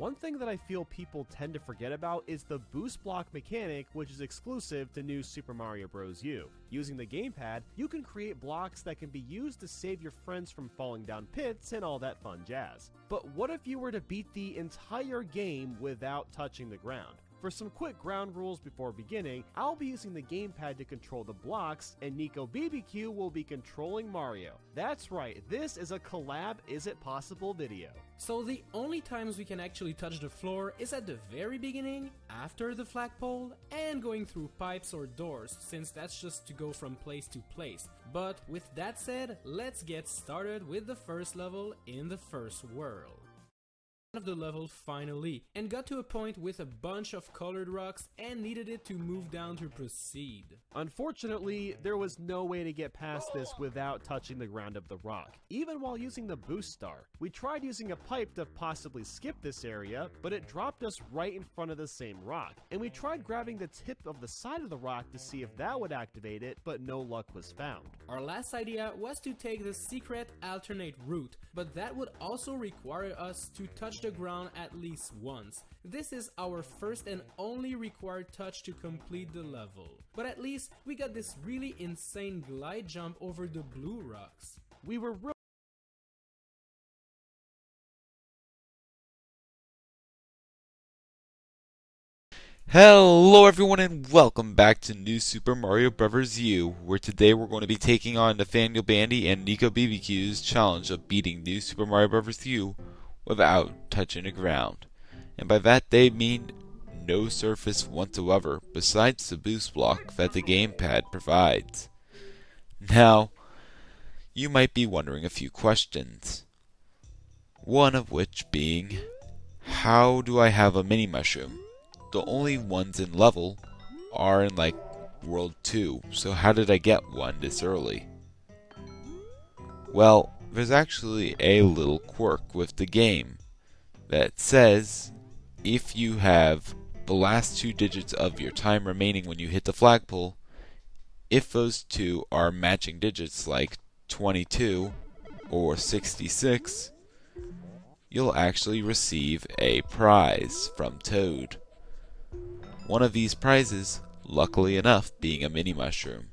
One thing that I feel people tend to forget about is the boost block mechanic, which is exclusive to New Super Mario Bros. U. Using the gamepad, you can create blocks that can be used to save your friends from falling down pits and all that fun jazz. But what if you were to beat the entire game without touching the ground? For some quick ground rules before beginning, I'll be using the gamepad to control the blocks, and NicoBBQ will be controlling Mario. That's right, this is a collab Is It Possible video. So the only times we can actually touch the floor is at the very beginning, after the flagpole, and going through pipes or doors, since that's just to go from place to place. But with that said, let's get started with the first level in the first world. Of the level finally, and got to a point with a bunch of colored rocks and needed it to move down to proceed. Unfortunately, there was no way to get past this without touching the ground of the rock, even while using the boost star. We tried using a pipe to possibly skip this area, but it dropped us right in front of the same rock, and we tried grabbing the tip of the side of the rock to see if that would activate it, but no luck was found. Our last idea was to take the secret alternate route, but that would also require us to touch the ground at least once. This is our first and only required touch to complete the level. But at least we got this really insane glide jump over the blue rocks. We were Hello everyone and welcome back to New Super Mario Bros. U, where today we're going to be taking on Nathaniel Bandy and NicoBBQ's challenge of beating New Super Mario Bros. U without touching the ground. And by that they mean no surface whatsoever besides the boost block that the gamepad provides. Now, you might be wondering a few questions. One of which being, how do I have a mini mushroom? The only ones in level are in like World 2, so how did I get one this early? Well, there's actually a little quirk with the game that says if you have the last two digits of your time remaining when you hit the flagpole, if those two are matching digits like 22 or 66, you'll actually receive a prize from Toad. One of these prizes, luckily enough, being a mini mushroom.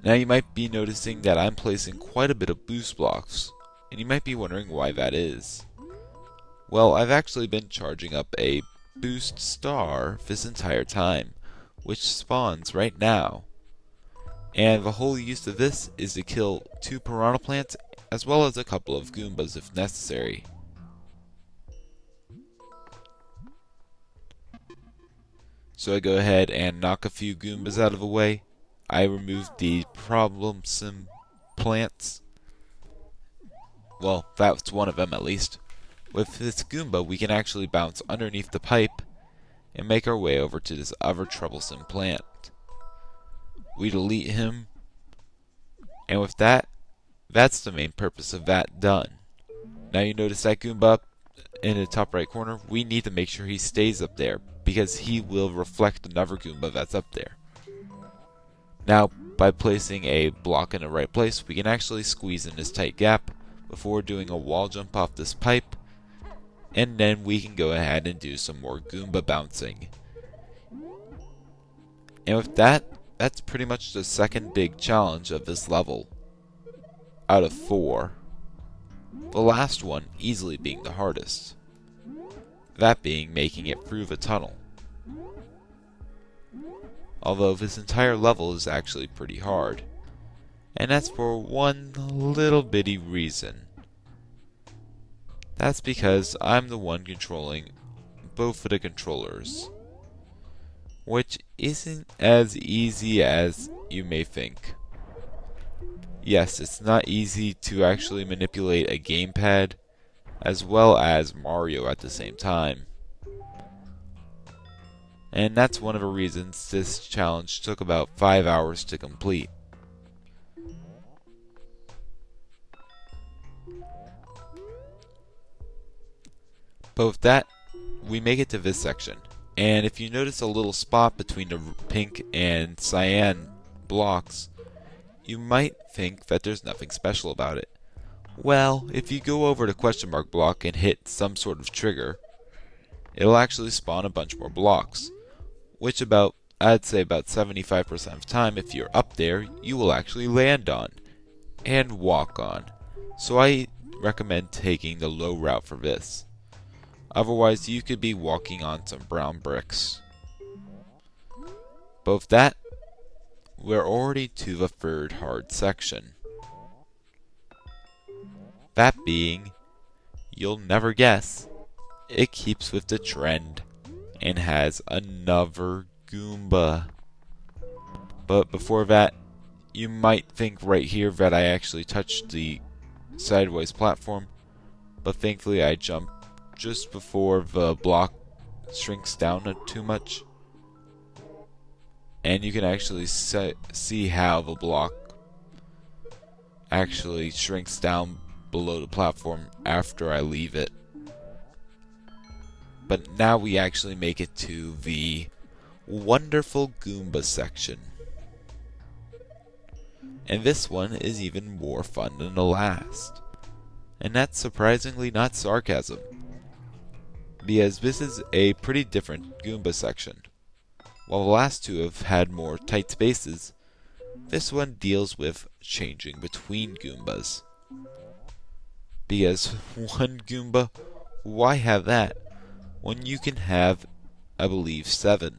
Now you might be noticing that I'm placing quite a bit of boost blocks, and you might be wondering why that is. Well, I've actually been charging up a boost star this entire time, which spawns right now. And the whole use of this is to kill 2 piranha plants as well as a couple of Goombas if necessary. So I go ahead and knock a few Goombas out of the way. I remove the problemsome plants. Well, that's one of them at least. With this Goomba, we can actually bounce underneath the pipe and make our way over to this other troublesome plant. We delete him, and with that, that's the main purpose of that done. Now you notice that Goomba up in the top right corner, we need to make sure he stays up there, because he will reflect another Goomba that's up there. Now, by placing a block in the right place, we can actually squeeze in this tight gap before doing a wall jump off this pipe, and then we can go ahead and do some more Goomba bouncing. And with that, that's pretty much the second big challenge of this level, out of 4. The last one easily being the hardest. That being making it through the tunnel. Although this entire level is actually pretty hard. And that's for one little bitty reason. That's because I'm the one controlling both of the controllers. Which isn't as easy as you may think. Yes, it's not easy to actually manipulate a gamepad as well as Mario at the same time. And that's one of the reasons this challenge took about 5 hours to complete. But with that, we make it to this section. And if you notice a little spot between the pink and cyan blocks, you might think that there's nothing special about it. Well, if you go over to question mark block and hit some sort of trigger, it'll actually spawn a bunch more blocks, which I'd say about 75% of the time, if you're up there, you will actually land on and walk on. So I recommend taking the low route for this. Otherwise, you could be walking on some brown bricks. But with that, we're already to the third hard section. That being, you'll never guess, it keeps with the trend and has another Goomba. But before that, you might think right here that I actually touched the sideways platform, but thankfully I jumped just before the block shrinks down too much. And you can actually see how the block actually shrinks down below the platform after I leave it. But now we actually make it to the wonderful Goomba section. And this one is even more fun than the last. And that's surprisingly not sarcasm, because this is a pretty different Goomba section. While the last two have had more tight spaces, this one deals with changing between Goombas. Because one Goomba, why have that when you can have, I believe, 7?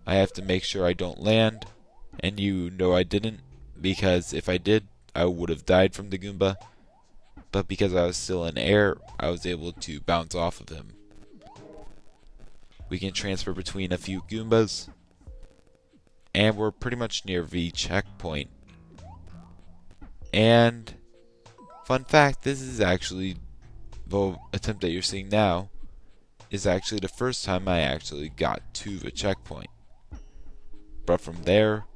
I have to make sure I don't land, and you know I didn't, because if I did, I would have died from the Goomba, but because I was still in air, I was able to bounce off of him. We can transfer between a few Goombas, and we're pretty much near the checkpoint. And, fun fact, this is actually, the attempt that you're seeing now, is actually the first time I actually got to the checkpoint. But from there,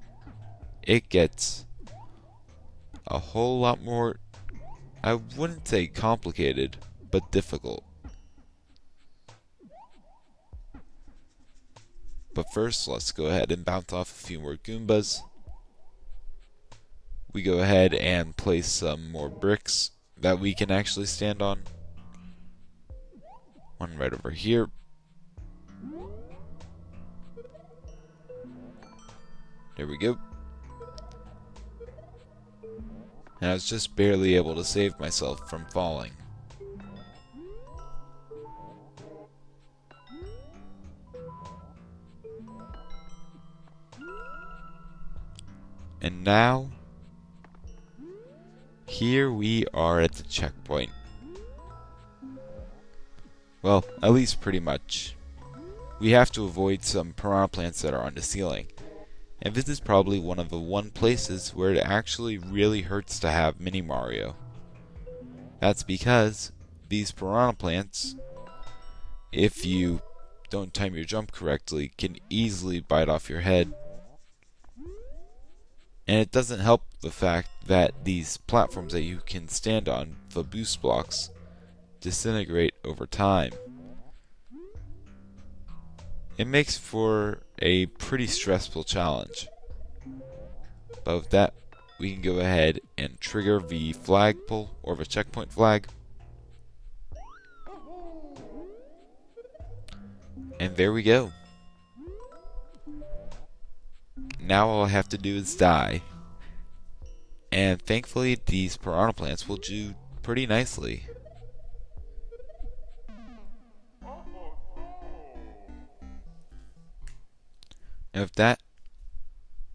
it gets a whole lot more, I wouldn't say complicated, but difficult. But first, let's go ahead and bounce off a few more Goombas. We go ahead and place some more bricks that we can actually stand on. One right over here. There we go. And I was just barely able to save myself from falling. And now, here we are at the checkpoint. Well, at least pretty much. We have to avoid some piranha plants that are on the ceiling. And this is probably one of the places where it actually really hurts to have Mini Mario. That's because these piranha plants, if you don't time your jump correctly, can easily bite off your head. And it doesn't help the fact that these platforms that you can stand on, the boost blocks, disintegrate over time. It makes for a pretty stressful challenge. But with that, we can go ahead and trigger the flagpole or the checkpoint flag. And there we go. Now all I have to do is die. And thankfully these piranha plants will do pretty nicely. And with that,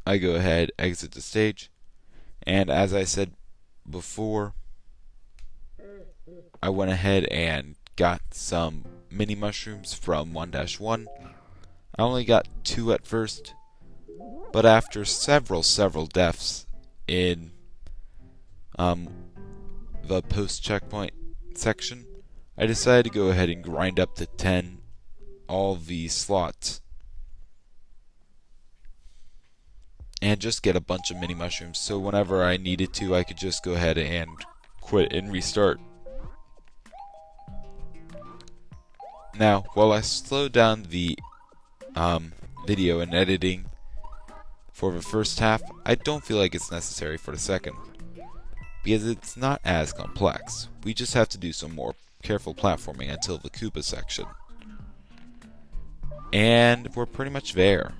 I go ahead, exit the stage, and as I said before, I went ahead and got some mini mushrooms from 1-1. I only got 2 at first, but after several deaths in the post-checkpoint section, I decided to go ahead and grind up to 10 all the slots. And just get a bunch of mini mushrooms, so whenever I needed to, I could just go ahead and quit and restart. Now, while I slow down the video and editing, For the first half, I don't feel like it's necessary for the second, because it's not as complex. We just have to do some more careful platforming until the Koopa section. And we're pretty much there.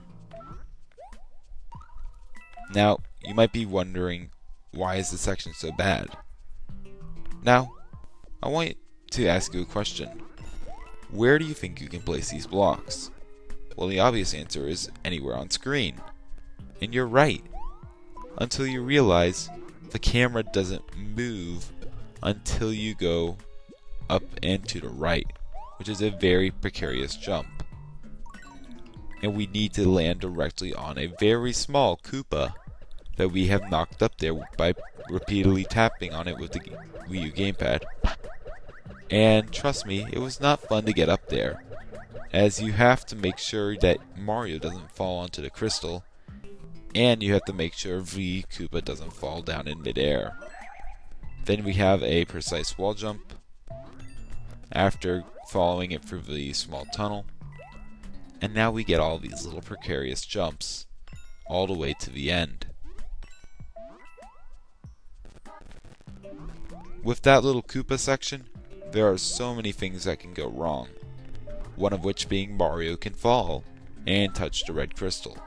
Now, you might be wondering, why is this section so bad? Now, I want to ask you a question. Where do you think you can place these blocks? Well, the obvious answer is anywhere on screen. And you're right. Until you realize the camera doesn't move until you go up and to the right, which is a very precarious jump. And we need to land directly on a very small Koopa that we have knocked up there by repeatedly tapping on it with the Wii U gamepad. And trust me, it was not fun to get up there, as you have to make sure that Mario doesn't fall onto the crystal, and you have to make sure the Koopa doesn't fall down in midair. Then we have a precise wall jump after following it through the small tunnel. And now we get all these little precarious jumps all the way to the end. With that little Koopa section, there are so many things that can go wrong. One of which being Mario can fall and touch the red crystal.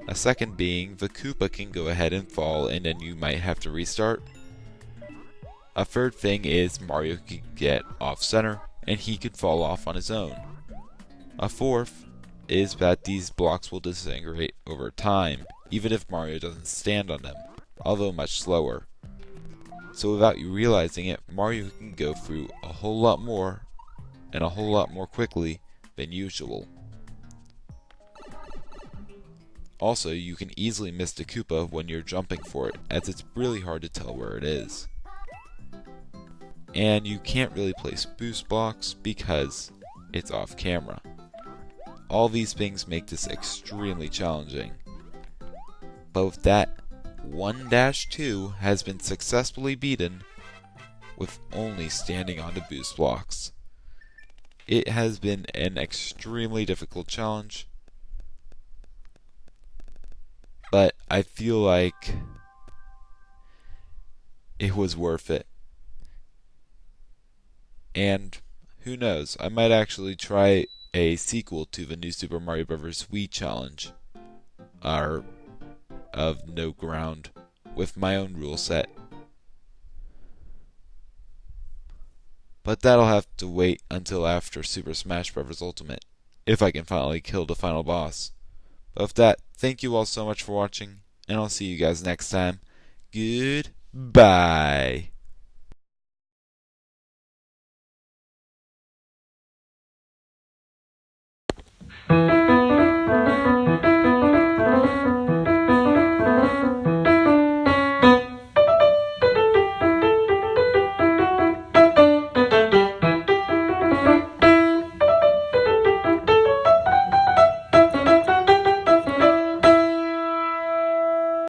A second being the Koopa can go ahead and fall and then you might have to restart. A third thing is Mario can get off center and he could fall off on his own. A fourth is that these blocks will disintegrate over time, even if Mario doesn't stand on them, although much slower. So without you realizing it, Mario can go through a whole lot more, and a whole lot more quickly than usual. Also, you can easily miss the Koopa when you're jumping for it, as it's really hard to tell where it is. And you can't really place boost blocks because it's off camera. All these things make this extremely challenging. But with that, 1-2 has been successfully beaten with only standing on the boost blocks. It has been an extremely difficult challenge, but I feel like it was worth it. And who knows, I might actually try a sequel to the new Super Mario Bros. Wii challenge, of no ground, with my own rule set. But that'll have to wait until after Super Smash Bros. Ultimate, if I can finally kill the final boss. But with that, thank you all so much for watching, and I'll see you guys next time. Goodbye.